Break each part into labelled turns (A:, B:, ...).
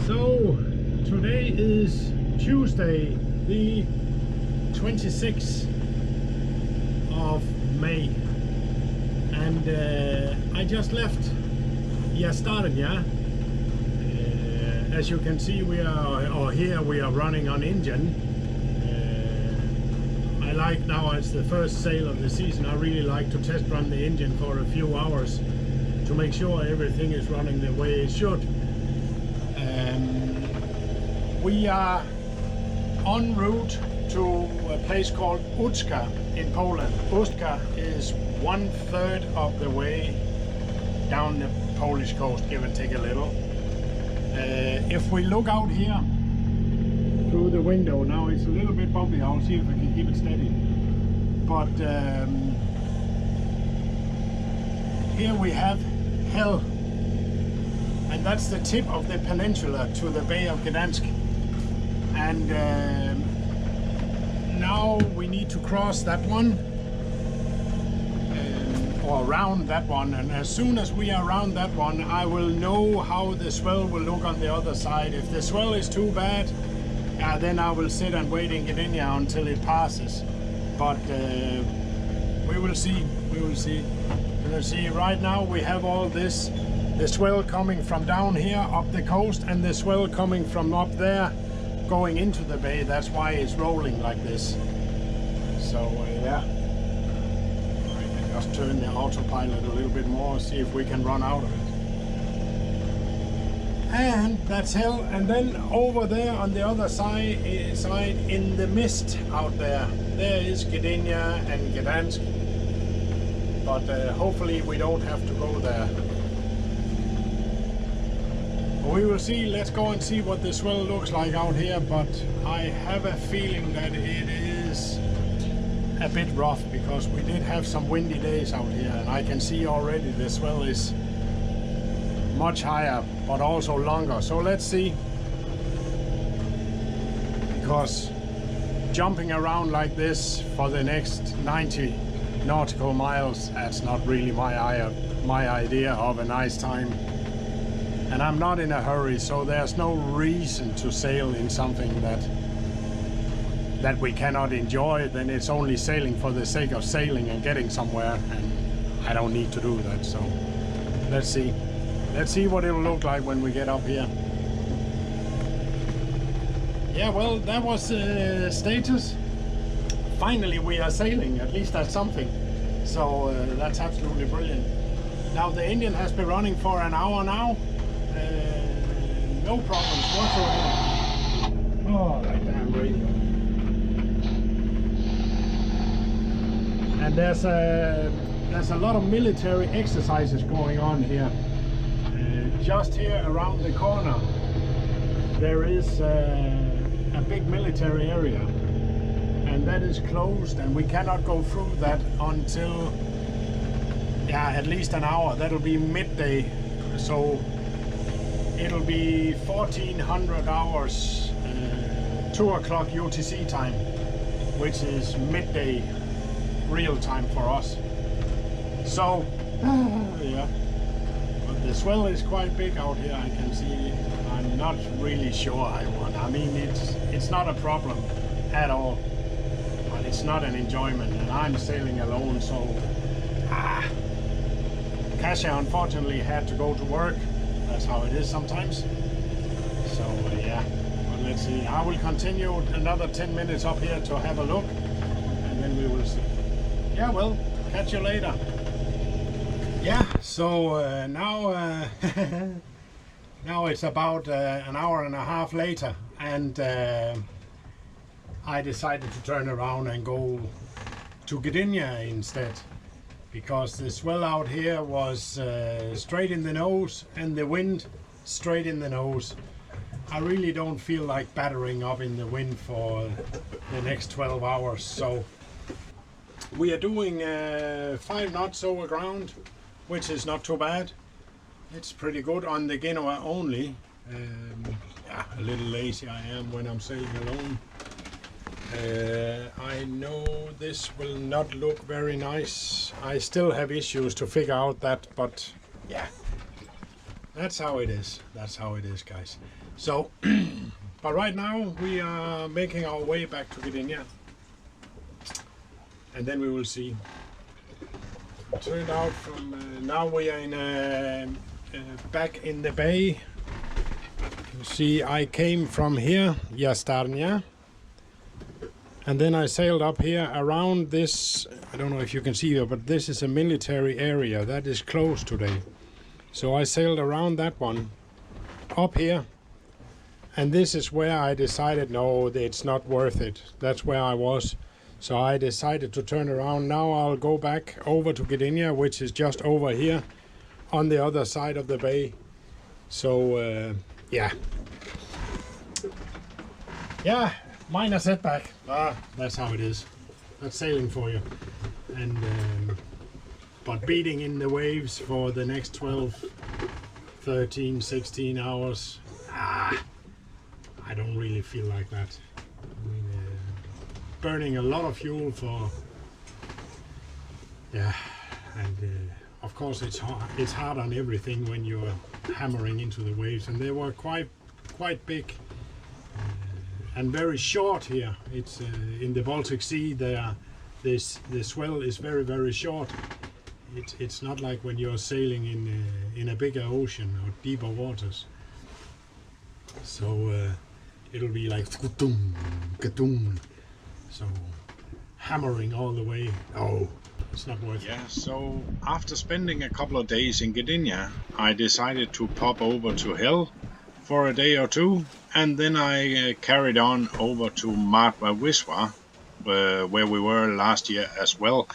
A: So today is Tuesday, the 26th of May, and I just left Jastarnia. As you can see, we are running on engine. I like, now it's the first sail of the season, I really like to test run the engine for a few hours to make sure everything is running the way it should. We are en route to a place called Utka in Poland. Utka is 1/3 of the way down the Polish coast, give and take a little. If we look out here through the window, now it's a little bit bumpy, I'll see if I can keep it steady. But here we have Hell, and that's the tip of the peninsula to the Bay of Gdansk. And now we need to cross that one, or around that one, and as soon as we are around that one, I will know how the swell will look on the other side. If the swell is too bad, then I will sit and wait in Gdynia until it passes. But we will see. Let's see. Right now we have all this, the swell coming from down here up the coast, and the swell coming from up there going into the bay. That's why it's rolling like this. So yeah, I can just turn the autopilot a little bit more, see if we can run out of it. And that's Hell. And then over there on the other side in the mist out there is Gdynia and Gdansk. But hopefully we don't have to go there. We will see. Let's go and see what the swell looks like out here, but I have a feeling that it is a bit rough because we did have some windy days out here, and I can see already the swell is much higher but also longer. So let's see, because jumping around like this for the next 90 nautical miles, that's not really my idea of a nice time. And I'm not in a hurry, so there's no reason to sail in something that we cannot enjoy. Then it's only sailing for the sake of sailing and getting somewhere, and I don't need to do that. So let's see. Let's see what it'll look like when we get up here. Yeah, well, that was status. Finally we are sailing, at least that's something. So that's absolutely brilliant. Now the engine has been running for an hour now. No problems whatsoever. Oh, that damn radio. And there's a lot of military exercises going on here. Just here around the corner there is a big military area, and that is closed, and we cannot go through that until at least an hour. That'll be midday, so it'll be 1400 hours, 2 o'clock UTC time, which is midday real time for us. So yeah, but the swell is quite big out here, I can see. I'm not really sure I want. I mean, it's not a problem at all, but it's not an enjoyment, and I'm sailing alone, so Kasia unfortunately had to go to work. That's how it is sometimes. So yeah, but let's see. I will continue another 10 minutes up here to have a look, and then we will see. Yeah, well, catch you later. Yeah, so now now it's about an hour and a half later, and I decided to turn around and go to Gdynia instead, because the swell out here was straight in the nose, and the wind straight in the nose. I really don't feel like battering up in the wind for the next 12 hours. So we are doing 5 knots over ground, which is not too bad. It's pretty good on the Genoa only. Yeah, a little lazy I am when I'm sailing alone. I know this will not look very nice. I still have issues to figure out that, but yeah, That's how it is. That's how it is, guys. So, but right now we are making our way back to Gdynia, and then we will see. It turned out from now we are in back in the bay. You see, I came from here, Jastarnia, and then I sailed up here around this. I don't know if you can see here, but this is a military area that is closed today. So I sailed around that one up here, and this is where I decided no, it's not worth it. That's where I was. So I decided to turn around. Now I'll go back over to Gdynia, which is just over here on the other side of the bay. So yeah, minor setback. That's how it is. That's sailing for you. And but beating in the waves for the next 12, 13, 16 hours, I don't really feel like that. I mean, burning a lot of fuel for, yeah, and of course it's hard on everything when you're hammering into the waves, and they were quite big and very short here. It's in the Baltic Sea. The swell is very short. It's not like when you're sailing in a bigger ocean or deeper waters. So it'll be like skadoom, skadoom. So hammering all the way. Oh, it's not worth it. Yeah, so after spending a couple of days in Gdynia, I decided to pop over to Hell for a day or two, and then I carried on over to Wisła, where we were last year as well.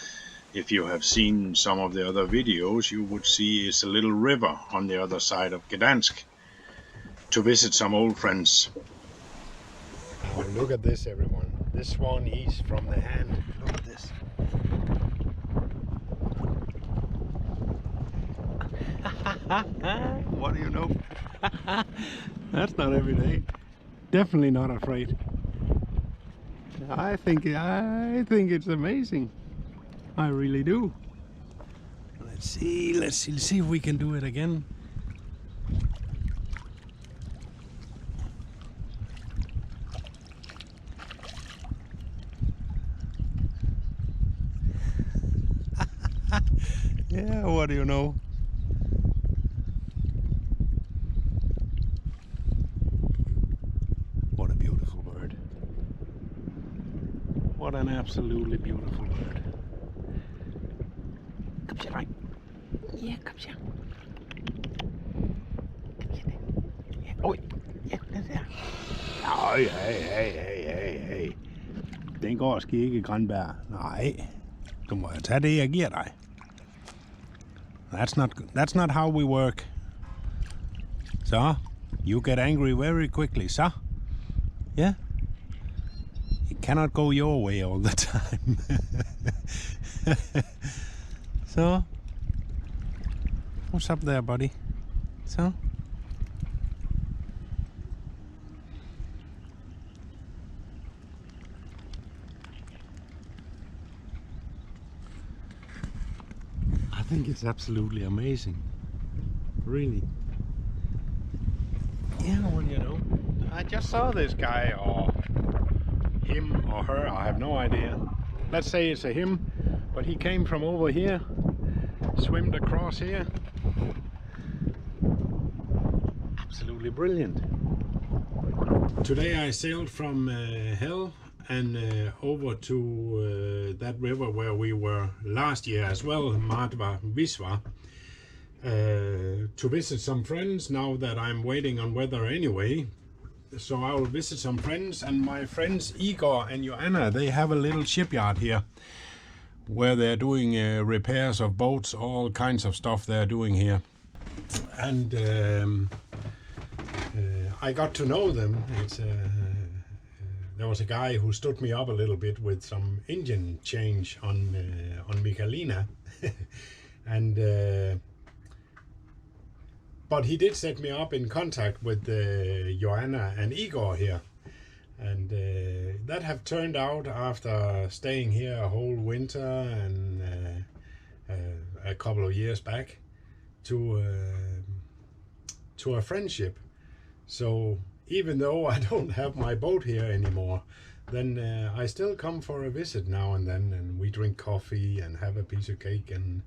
A: If you have seen some of the other videos, you would see it's a little river on the other side of Gdansk to visit some old friends. Oh, look at this, everyone. This swan eats from the hand. Look at this. What do you know? That's not every day. Definitely not afraid. I think it's amazing. I really do. Let's see if we can do it again. Yeah, what do you know? What a beautiful bird. What an absolutely beautiful bird. Kom hier rein. Ja, kom hier. Kom hier. Ja, oj. Ja, den der. Nej, hey. Den går sgu ikke, Granberg. Nej. Du må tage det, jeg giver dig. That's not how we work. So, you get angry very quickly, so? Yeah? It cannot go your way all the time. So, what's up there, buddy? So? I think it's absolutely amazing. Really. Yeah, well, you know, I just saw this guy, or him or her, I have no idea. Let's say it's a him, but he came from over here, swam across here. Absolutely brilliant. Today I sailed from Hell and over to that river where we were last year as well, Wisła, to visit some friends now that I'm waiting on weather anyway. So I will visit some friends, and my friends Igor and Joanna, they have a little shipyard here where they're doing repairs of boats, all kinds of stuff they're doing here. And I got to know them. There was a guy who stood me up a little bit with some engine change on Michalina, and but he did set me up in contact with Joanna and Igor here, and that have turned out after staying here a whole winter and a couple of years back to to a friendship. So even though I don't have my boat here anymore, then I still come for a visit now and then, and we drink coffee and have a piece of cake and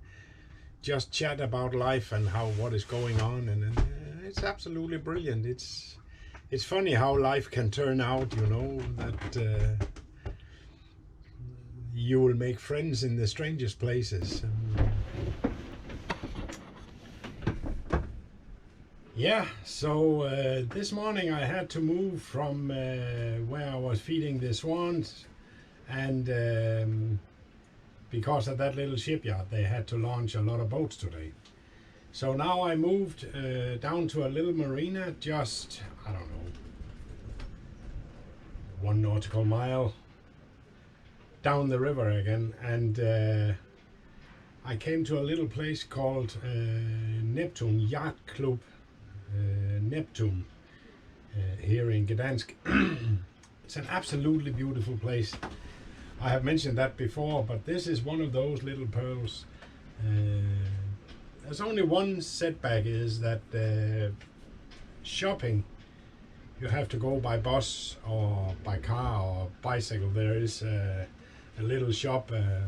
A: just chat about life and what is going on, and it's absolutely brilliant. It's funny how life can turn out, you know, that you will make friends in the strangest places. Yeah, so this morning I had to move from where I was feeding the swans, and because of that little shipyard they had to launch a lot of boats today. So now I moved down to a little marina, just, I don't know, 1 nautical mile down the river again, and I came to a little place called Neptune Yacht Club. Neptune here in Gdansk. It's an absolutely beautiful place. I have mentioned that before, but this is one of those little pearls. There's only one setback, is that shopping, you have to go by bus or by car or bicycle. There is a little shop a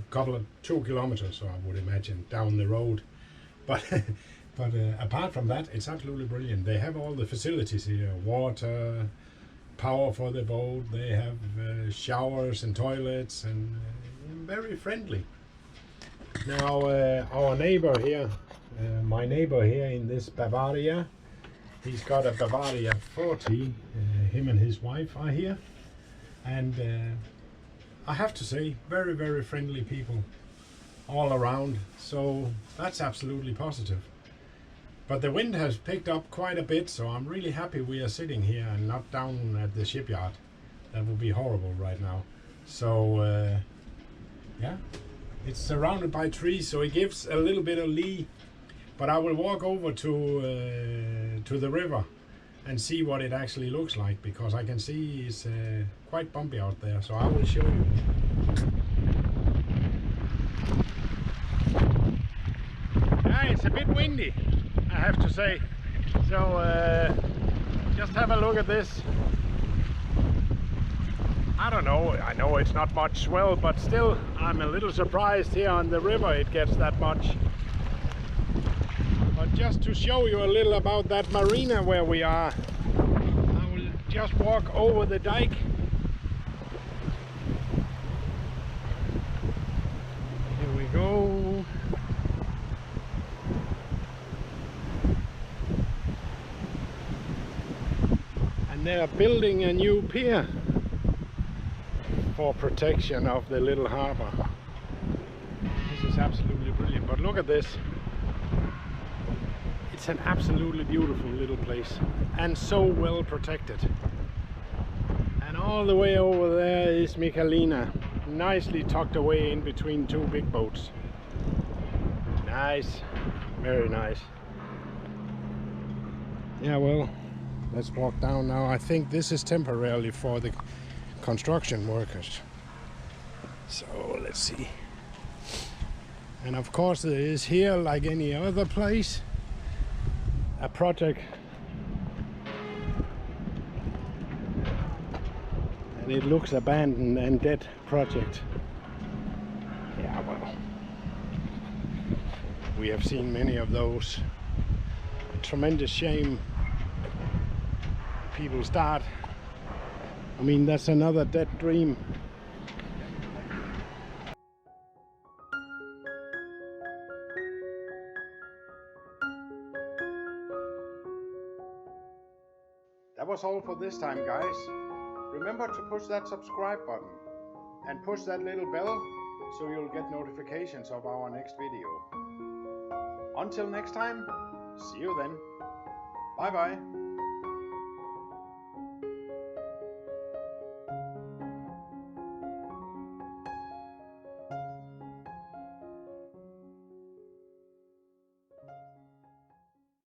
A: couple of 2 kilometers, so I would imagine, down the road, but but apart from that, it's absolutely brilliant. They have all the facilities here: water, power for the boat. They have showers and toilets, and very friendly. Now our neighbor here, my neighbor here in this Bavaria, he's got a Bavaria 40. Him and his wife are here, and I have to say, very, very friendly people all around. So that's absolutely positive. But the wind has picked up quite a bit, so I'm really happy we are sitting here and not down at the shipyard. That would be horrible right now. So yeah, it's surrounded by trees, so it gives a little bit of lee. But I will walk over to the river and see what it actually looks like, because I can see it's quite bumpy out there. So I will show you. Yeah, it's a bit windy, I have to say. So just have a look at this. I don't know, I know it's not much swell, but still I'm a little surprised here on the river it gets that much. But just to show you a little about that marina where we are, I will just walk over the dike. Here we go. And they are building a new pier for protection of the little harbor. This is absolutely brilliant, but look at this. It's an absolutely beautiful little place, and so well protected. And all the way over there is Michalina, nicely tucked away in between 2 big boats. Nice, very nice. Yeah, well, let's walk down now. I think this is temporarily for the construction workers. So let's see. And of course there is here, like any other place, a project, and it looks abandoned and dead project. Yeah, well, we have seen many of those. A tremendous shame people start. I mean, that's another dead dream. That was all for this time, guys. Remember to push that subscribe button and push that little bell so you'll get notifications of our next video. Until next time, see you then. Bye bye.